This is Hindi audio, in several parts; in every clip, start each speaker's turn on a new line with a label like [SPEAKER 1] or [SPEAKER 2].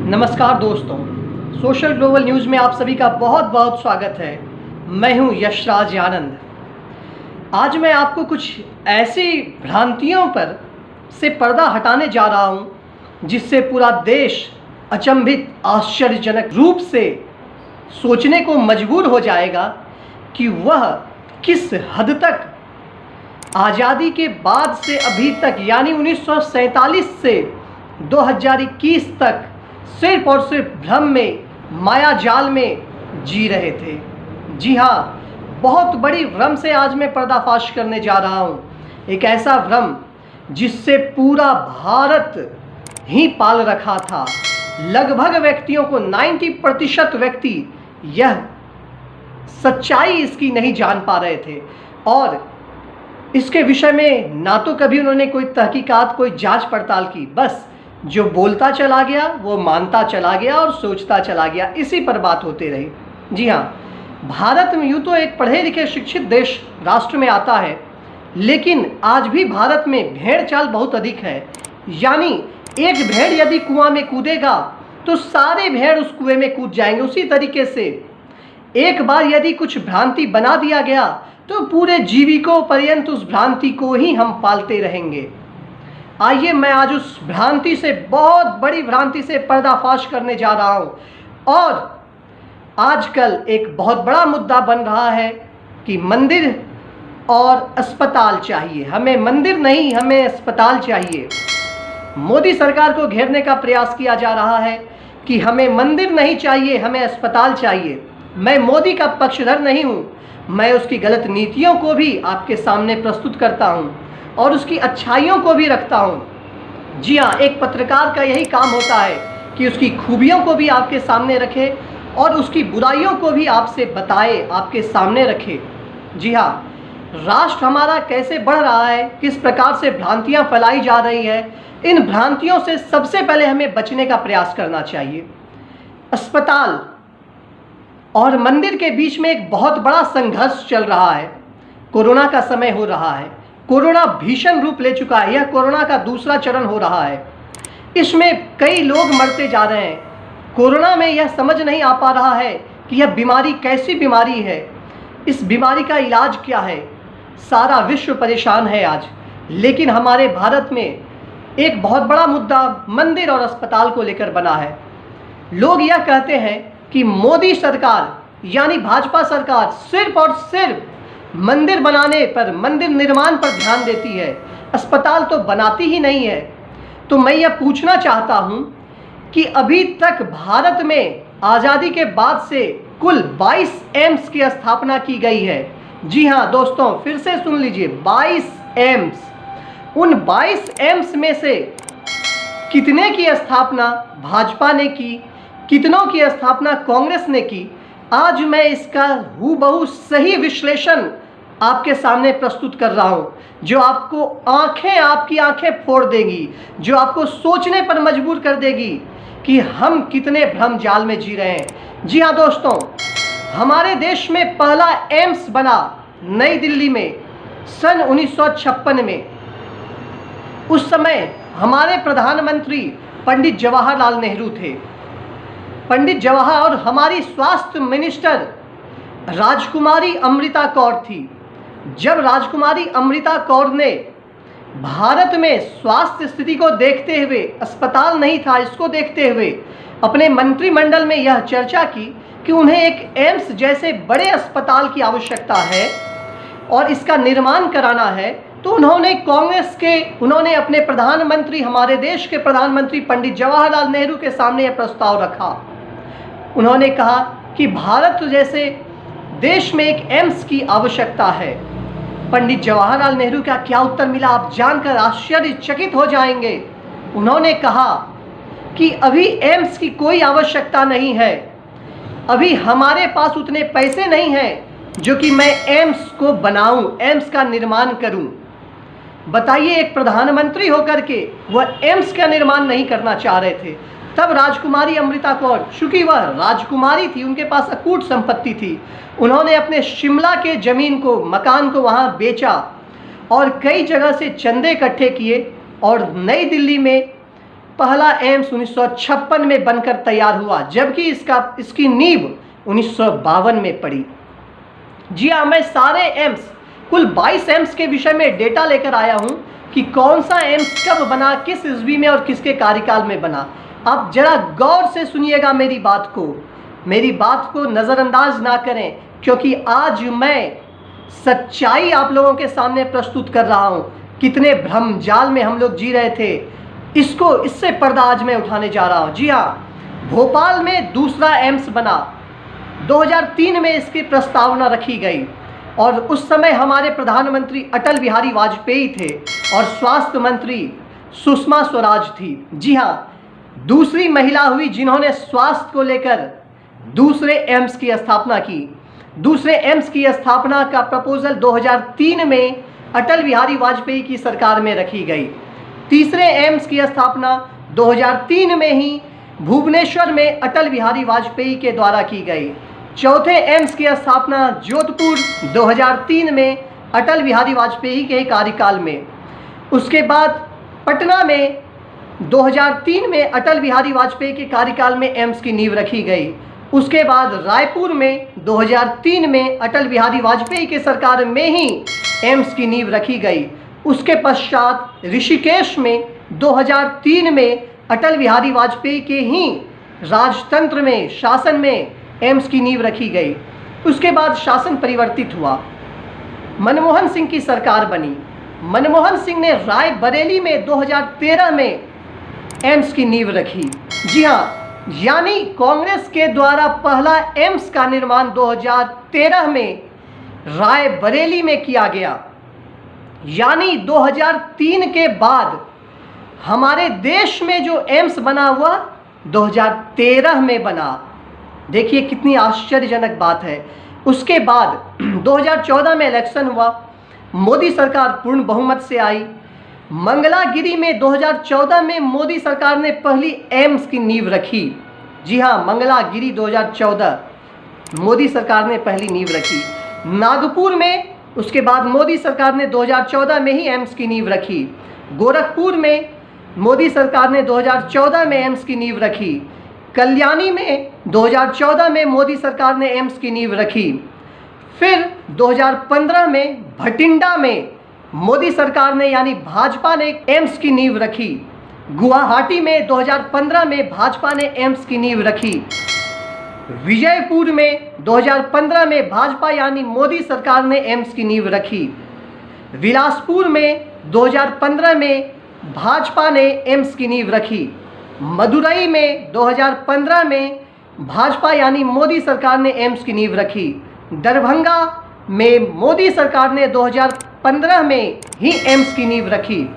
[SPEAKER 1] नमस्कार दोस्तों, सोशल ग्लोबल न्यूज़ में आप सभी का बहुत बहुत स्वागत है। मैं हूं यशराज आनंद। आज मैं आपको कुछ ऐसी भ्रांतियों पर से पर्दा हटाने जा रहा हूं जिससे पूरा देश अचंभित आश्चर्यजनक रूप से सोचने को मजबूर हो जाएगा कि वह किस हद तक आज़ादी के बाद से अभी तक यानी 1947 से 2021 तक सिर्फ और सिर्फ भ्रम में, माया जाल में जी रहे थे। जी हाँ, बहुत बड़ी भ्रम से आज मैं पर्दाफाश करने जा रहा हूँ। एक ऐसा भ्रम जिससे पूरा भारत ही पाल रखा था। लगभग व्यक्तियों को 90% व्यक्ति यह सच्चाई इसकी नहीं जान पा रहे थे और इसके विषय में ना तो कभी उन्होंने कोई तहकीकात, कोई जांच पड़ताल की। बस जो बोलता चला गया वो मानता चला गया और सोचता चला गया, इसी पर बात होती रही। जी हाँ, भारत में यूँ तो एक पढ़े लिखे शिक्षित देश राष्ट्र में आता है, लेकिन आज भी भारत में भेड़ चाल बहुत अधिक है। यानी एक भेड़ यदि कुआं में कूदेगा तो सारे भेड़ उस कुएं में कूद जाएंगे। उसी तरीके से एक बार यदि कुछ भ्रांति बना दिया गया तो पूरे जीविकों पर्यंत उस भ्रांति को ही हम पालते रहेंगे। आइए मैं आज उस भ्रांति से, बहुत बड़ी भ्रांति से पर्दाफाश करने जा रहा हूँ। और आजकल एक बहुत बड़ा मुद्दा बन रहा है कि मंदिर और अस्पताल चाहिए। हमें मंदिर नहीं, हमें अस्पताल चाहिए। मोदी सरकार को घेरने का प्रयास किया जा रहा है कि हमें मंदिर नहीं चाहिए, हमें अस्पताल चाहिए। मैं मोदी का पक्षधर नहीं हूँ, मैं उसकी गलत नीतियों को भी आपके सामने प्रस्तुत करता हूँ और उसकी अच्छाइयों को भी रखता हूँ। जी हाँ, एक पत्रकार का यही काम होता है कि उसकी खूबियों को भी आपके सामने रखे और उसकी बुराइयों को भी आपसे बताए, आपके सामने रखे। जी हाँ, राष्ट्र हमारा कैसे बढ़ रहा है, किस प्रकार से भ्रांतियाँ फैलाई जा रही है, इन भ्रांतियों से सबसे पहले हमें बचने का प्रयास करना चाहिए। अस्पताल और मंदिर के बीच में एक बहुत बड़ा संघर्ष चल रहा है। कोरोना का समय हो रहा है, कोरोना भीषण रूप ले चुका है। यह कोरोना का दूसरा चरण हो रहा है। इसमें कई लोग मरते जा रहे हैं। कोरोना में यह समझ नहीं आ पा रहा है कि यह बीमारी कैसी बीमारी है, इस बीमारी का इलाज क्या है। सारा विश्व परेशान है आज। लेकिन हमारे भारत में एक बहुत बड़ा मुद्दा मंदिर और अस्पताल को लेकर बना है। लोग यह कहते हैं कि मोदी सरकार यानी भाजपा सरकार सिर्फ और सिर्फ मंदिर बनाने पर, मंदिर निर्माण पर ध्यान देती है, अस्पताल तो बनाती ही नहीं है। तो मैं यह पूछना चाहता हूं कि अभी तक भारत में आज़ादी के बाद से कुल 22 एम्स की स्थापना की गई है। जी हां दोस्तों, फिर से सुन लीजिए, 22 एम्स। उन 22 एम्स में से कितने की स्थापना भाजपा ने की, कितनों की स्थापना कांग्रेस ने की, आज मैं इसका हूबहू सही विश्लेषण आपके सामने प्रस्तुत कर रहा हूं, जो आपको आपकी आंखें फोड़ देगी, जो आपको सोचने पर मजबूर कर देगी कि हम कितने भ्रम जाल में जी रहे हैं। जी हां दोस्तों, हमारे देश में पहला एम्स बना नई दिल्ली में सन 1956 में। उस समय हमारे प्रधानमंत्री पंडित जवाहरलाल नेहरू थे। पंडित जवाहर और हमारी स्वास्थ्य मिनिस्टर राजकुमारी अमृता कौर थी। जब राजकुमारी अमृता कौर ने भारत में स्वास्थ्य स्थिति को देखते हुए, अस्पताल नहीं था इसको देखते हुए, अपने मंत्रिमंडल में यह चर्चा की कि उन्हें एक एम्स जैसे बड़े अस्पताल की आवश्यकता है और इसका निर्माण कराना है, तो उन्होंने अपने प्रधानमंत्री, हमारे देश के प्रधानमंत्री पंडित जवाहरलाल नेहरू के सामने यह प्रस्ताव रखा। उन्होंने कहा कि भारत जैसे देश में एक एम्स की आवश्यकता है। पंडित जवाहरलाल नेहरू का क्या उत्तर मिला आप जानकर आश्चर्यचकित हो जाएंगे। उन्होंने कहा कि अभी एम्स की कोई आवश्यकता नहीं है, अभी हमारे पास उतने पैसे नहीं हैं जो कि मैं एम्स को बनाऊं, एम्स का निर्माण करूं। बताइए, एक प्रधानमंत्री होकर के वह एम्स का निर्माण नहीं करना चाह रहे थे। तब राजकुमारी अमृता कौर, चूंकि वह राजकुमारी थी, उनके पास अकूट संपत्ति थी, उन्होंने अपने शिमला के ज़मीन को, मकान को वहाँ बेचा और कई जगह से चंदे इकट्ठे किए और नई दिल्ली में पहला एम्स 1956 में बनकर तैयार हुआ, जबकि इसकी नींव 1952 में पड़ी। जी हाँ, मैं सारे एम्स, कुल 22 एम्स के विषय में डेटा लेकर आया हूँ कि कौन सा एम्स कब बना, किस ईस्वी में और किसके कार्यकाल में बना। आप जरा गौर से सुनिएगा मेरी बात को नज़रअंदाज ना करें, क्योंकि आज मैं सच्चाई आप लोगों के सामने प्रस्तुत कर रहा हूँ। कितने भ्रमजाल में हम लोग जी रहे थे, इससे पर्दा आज मैं उठाने जा रहा हूँ। जी हाँ, भोपाल में दूसरा एम्स बना, 2003 में इसकी प्रस्तावना रखी गई और उस समय हमारे प्रधानमंत्री अटल बिहारी वाजपेयी थे और स्वास्थ्य मंत्री सुषमा स्वराज थी। जी हाँ, दूसरी महिला हुई जिन्होंने स्वास्थ्य को लेकर दूसरे एम्स की स्थापना की। दूसरे एम्स की स्थापना का प्रपोजल 2003 में अटल बिहारी वाजपेयी की सरकार में रखी गई। तीसरे एम्स की स्थापना 2003 में ही भुवनेश्वर में अटल बिहारी वाजपेयी के द्वारा की गई। चौथे एम्स की स्थापना जोधपुर 2003 में अटल बिहारी वाजपेयी के कार्यकाल में। उसके बाद पटना में 2003 में अटल बिहारी वाजपेयी के कार्यकाल में एम्स की नींव रखी गई। उसके बाद रायपुर में 2003 में अटल बिहारी वाजपेयी के सरकार में ही एम्स की नींव रखी गई। उसके पश्चात ऋषिकेश में 2003 में अटल बिहारी वाजपेयी के ही राजतंत्र में, शासन में एम्स की नींव रखी गई। उसके बाद शासन परिवर्तित हुआ, मनमोहन सिंह की सरकार बनी। मनमोहन सिंह ने रायबरेली में 2013 में एम्स की नींव रखी। जी हाँ, यानी कांग्रेस के द्वारा पहला एम्स का निर्माण 2013 में रायबरेली में किया गया। यानी 2003 के बाद हमारे देश में जो एम्स बना हुआ 2013 में बना। देखिए कितनी आश्चर्यजनक बात है। उसके बाद 2014 में इलेक्शन हुआ, मोदी सरकार पूर्ण बहुमत से आई। मंगलागिरी में 2014 में मोदी सरकार ने पहली एम्स की नींव रखी। जी हाँ, मंगलागिरी 2014 मोदी सरकार ने पहली नींव रखी। नागपुर में उसके बाद मोदी सरकार ने 2014 में ही एम्स की नींव रखी। गोरखपुर में मोदी सरकार ने 2014 में एम्स की नींव रखी। कल्याणी में 2014 में मोदी सरकार ने एम्स की नींव रखी। फिर 2015 में भटिंडा में मोदी सरकार ने यानी भाजपा ने एम्स की नींव रखी। गुवाहाटी में 2015 में भाजपा ने एम्स की नींव रखी। विजयपुर में 2015 में भाजपा यानी मोदी सरकार ने एम्स की नींव रखी। बिलासपुर में 2015 में भाजपा ने एम्स की नींव रखी। मदुरई में 2015 में भाजपा यानी मोदी सरकार ने एम्स की नींव रखी। दरभंगा में मोदी सरकार ने 2015 में ही एम्स की नींव रखी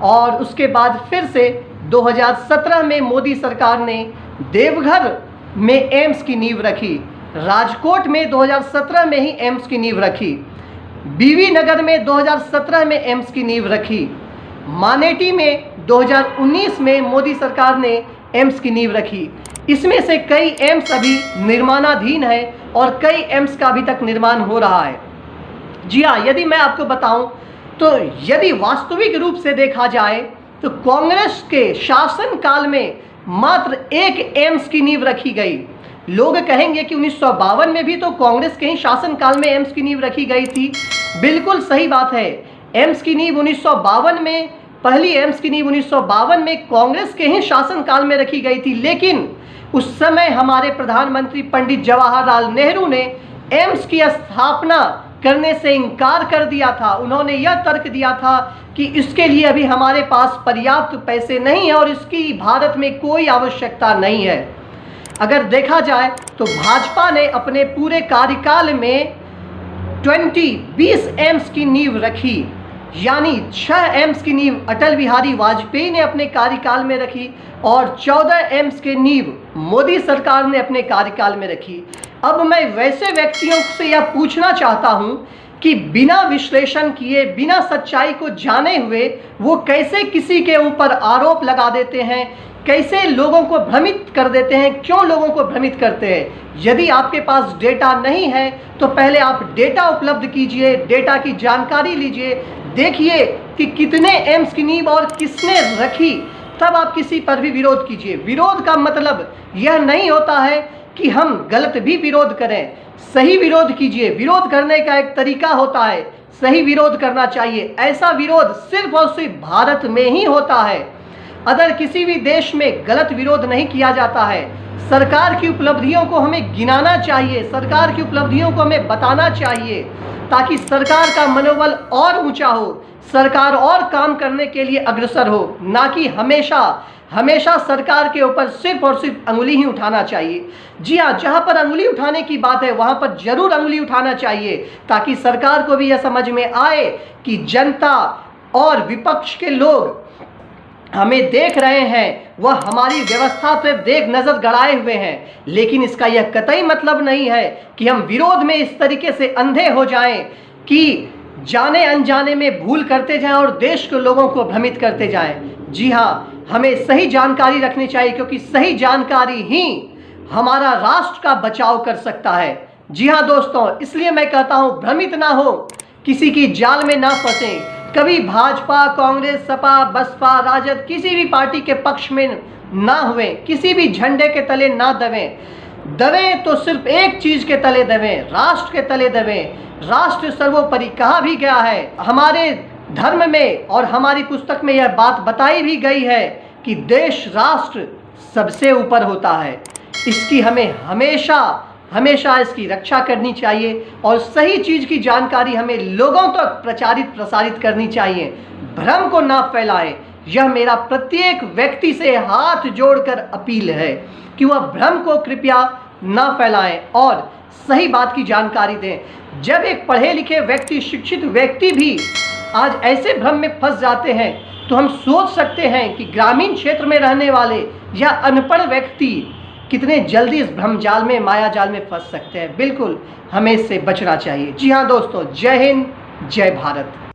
[SPEAKER 1] और उसके बाद फिर से 2017 में मोदी सरकार ने देवघर में एम्स की नींव रखी। राजकोट में 2017 में ही एम्स की नींव रखी। बीवी नगर में 2017 में एम्स की नींव रखी। मानेटी में 2019 में मोदी सरकार ने एम्स की नींव रखी। इसमें से कई एम्स अभी निर्माणाधीन है और कई एम्स का अभी तक निर्माण हो रहा है। जी हाँ, यदि मैं आपको बताऊं तो यदि वास्तविक रूप से देखा जाए तो कांग्रेस के शासन काल में मात्र एक एम्स की नींव रखी गई। लोग कहेंगे कि 1952 में भी तो कांग्रेस के ही शासन काल में एम्स की नींव रखी गई थी। बिल्कुल सही बात है। एम्स की नींव 1952 में, पहली एम्स की नींव 1952 में कांग्रेस के ही शासन काल में रखी गई थी, लेकिन उस समय हमारे प्रधानमंत्री पंडित जवाहरलाल नेहरू ने एम्स की स्थापना करने से इनकार कर दिया था। उन्होंने यह तर्क दिया था कि इसके लिए अभी हमारे पास पर्याप्त पैसे नहीं है और इसकी भारत में कोई आवश्यकता नहीं है। अगर देखा जाए तो भाजपा ने अपने पूरे कार्यकाल में 20 एम्स की नींव रखी, यानी 6 एम्स की नींव अटल बिहारी वाजपेयी ने अपने कार्यकाल में रखी और 14 एम्स की नींव मोदी सरकार ने अपने कार्यकाल में रखी। अब मैं वैसे व्यक्तियों से यह पूछना चाहता हूं कि बिना विश्लेषण किए, बिना सच्चाई को जाने हुए वो कैसे किसी के ऊपर आरोप लगा देते हैं, कैसे लोगों को भ्रमित कर देते हैं, क्यों लोगों को भ्रमित करते हैं। यदि आपके पास डेटा नहीं है तो पहले आप डेटा उपलब्ध कीजिए, डेटा की जानकारी लीजिए, देखिए कि कितने एम्स की नींव और किसने रखी, तब आप किसी पर भी विरोध कीजिए। विरोध का मतलब यह नहीं होता है कि हम गलत भी विरोध करें, सही विरोध कीजिए। विरोध करने का एक तरीका होता है, सही विरोध करना चाहिए। ऐसा विरोध सिर्फ और सिर्फ भारत में ही होता है, अदर किसी भी देश में गलत विरोध नहीं किया जाता है। सरकार की उपलब्धियों को हमें गिनाना चाहिए, सरकार की उपलब्धियों को हमें बताना चाहिए, ताकि सरकार का मनोबल और ऊंचा हो, सरकार और काम करने के लिए अग्रसर हो, ना कि हमेशा सरकार के ऊपर सिर्फ और सिर्फ अंगुली ही उठाना चाहिए। जी हाँ, जहाँ पर अंगुली उठाने की बात है वहाँ पर जरूर अंगुली उठाना चाहिए, ताकि सरकार को भी यह समझ में आए कि जनता और विपक्ष के लोग हमें देख रहे हैं, वह हमारी व्यवस्था पर नज़र गड़ाए हुए हैं। लेकिन इसका यह कतई मतलब नहीं है कि हम विरोध में इस तरीके से अंधे हो जाएं कि जाने अनजाने में भूल करते जाएं और देश के लोगों को भ्रमित करते जाएं। जी हाँ, हमें सही जानकारी रखनी चाहिए, क्योंकि सही जानकारी ही हमारा राष्ट्र का बचाव कर सकता है। जी हाँ दोस्तों, इसलिए मैं कहता हूँ भ्रमित ना हो, किसी की जाल में ना फंसें। कभी भाजपा, कांग्रेस, सपा, बसपा, राजद किसी भी पार्टी के पक्ष में ना हुए, किसी भी झंडे के तले ना दबें तो सिर्फ एक चीज के तले दबें, राष्ट्र के तले दबें। राष्ट्र सर्वोपरि कहा भी गया है, हमारे धर्म में और हमारी पुस्तक में यह बात बताई भी गई है कि देश राष्ट्र सबसे ऊपर होता है। इसकी हमें हमेशा इसकी रक्षा करनी चाहिए और सही चीज़ की जानकारी हमें लोगों तक प्रसारित करनी चाहिए। भ्रम को ना फैलाएं, यह मेरा प्रत्येक व्यक्ति से हाथ जोड़कर अपील है कि वह भ्रम को कृपया ना फैलाएं और सही बात की जानकारी दें। जब एक पढ़े लिखे व्यक्ति, शिक्षित व्यक्ति भी आज ऐसे भ्रम में फंस जाते हैं, तो हम सोच सकते हैं कि ग्रामीण क्षेत्र में रहने वाले या अनपढ़ व्यक्ति कितने जल्दी इस भ्रमजाल में, माया जाल में फंस सकते हैं। बिल्कुल हमें इससे बचना चाहिए। जी हाँ दोस्तों, जय हिंद, जय भारत।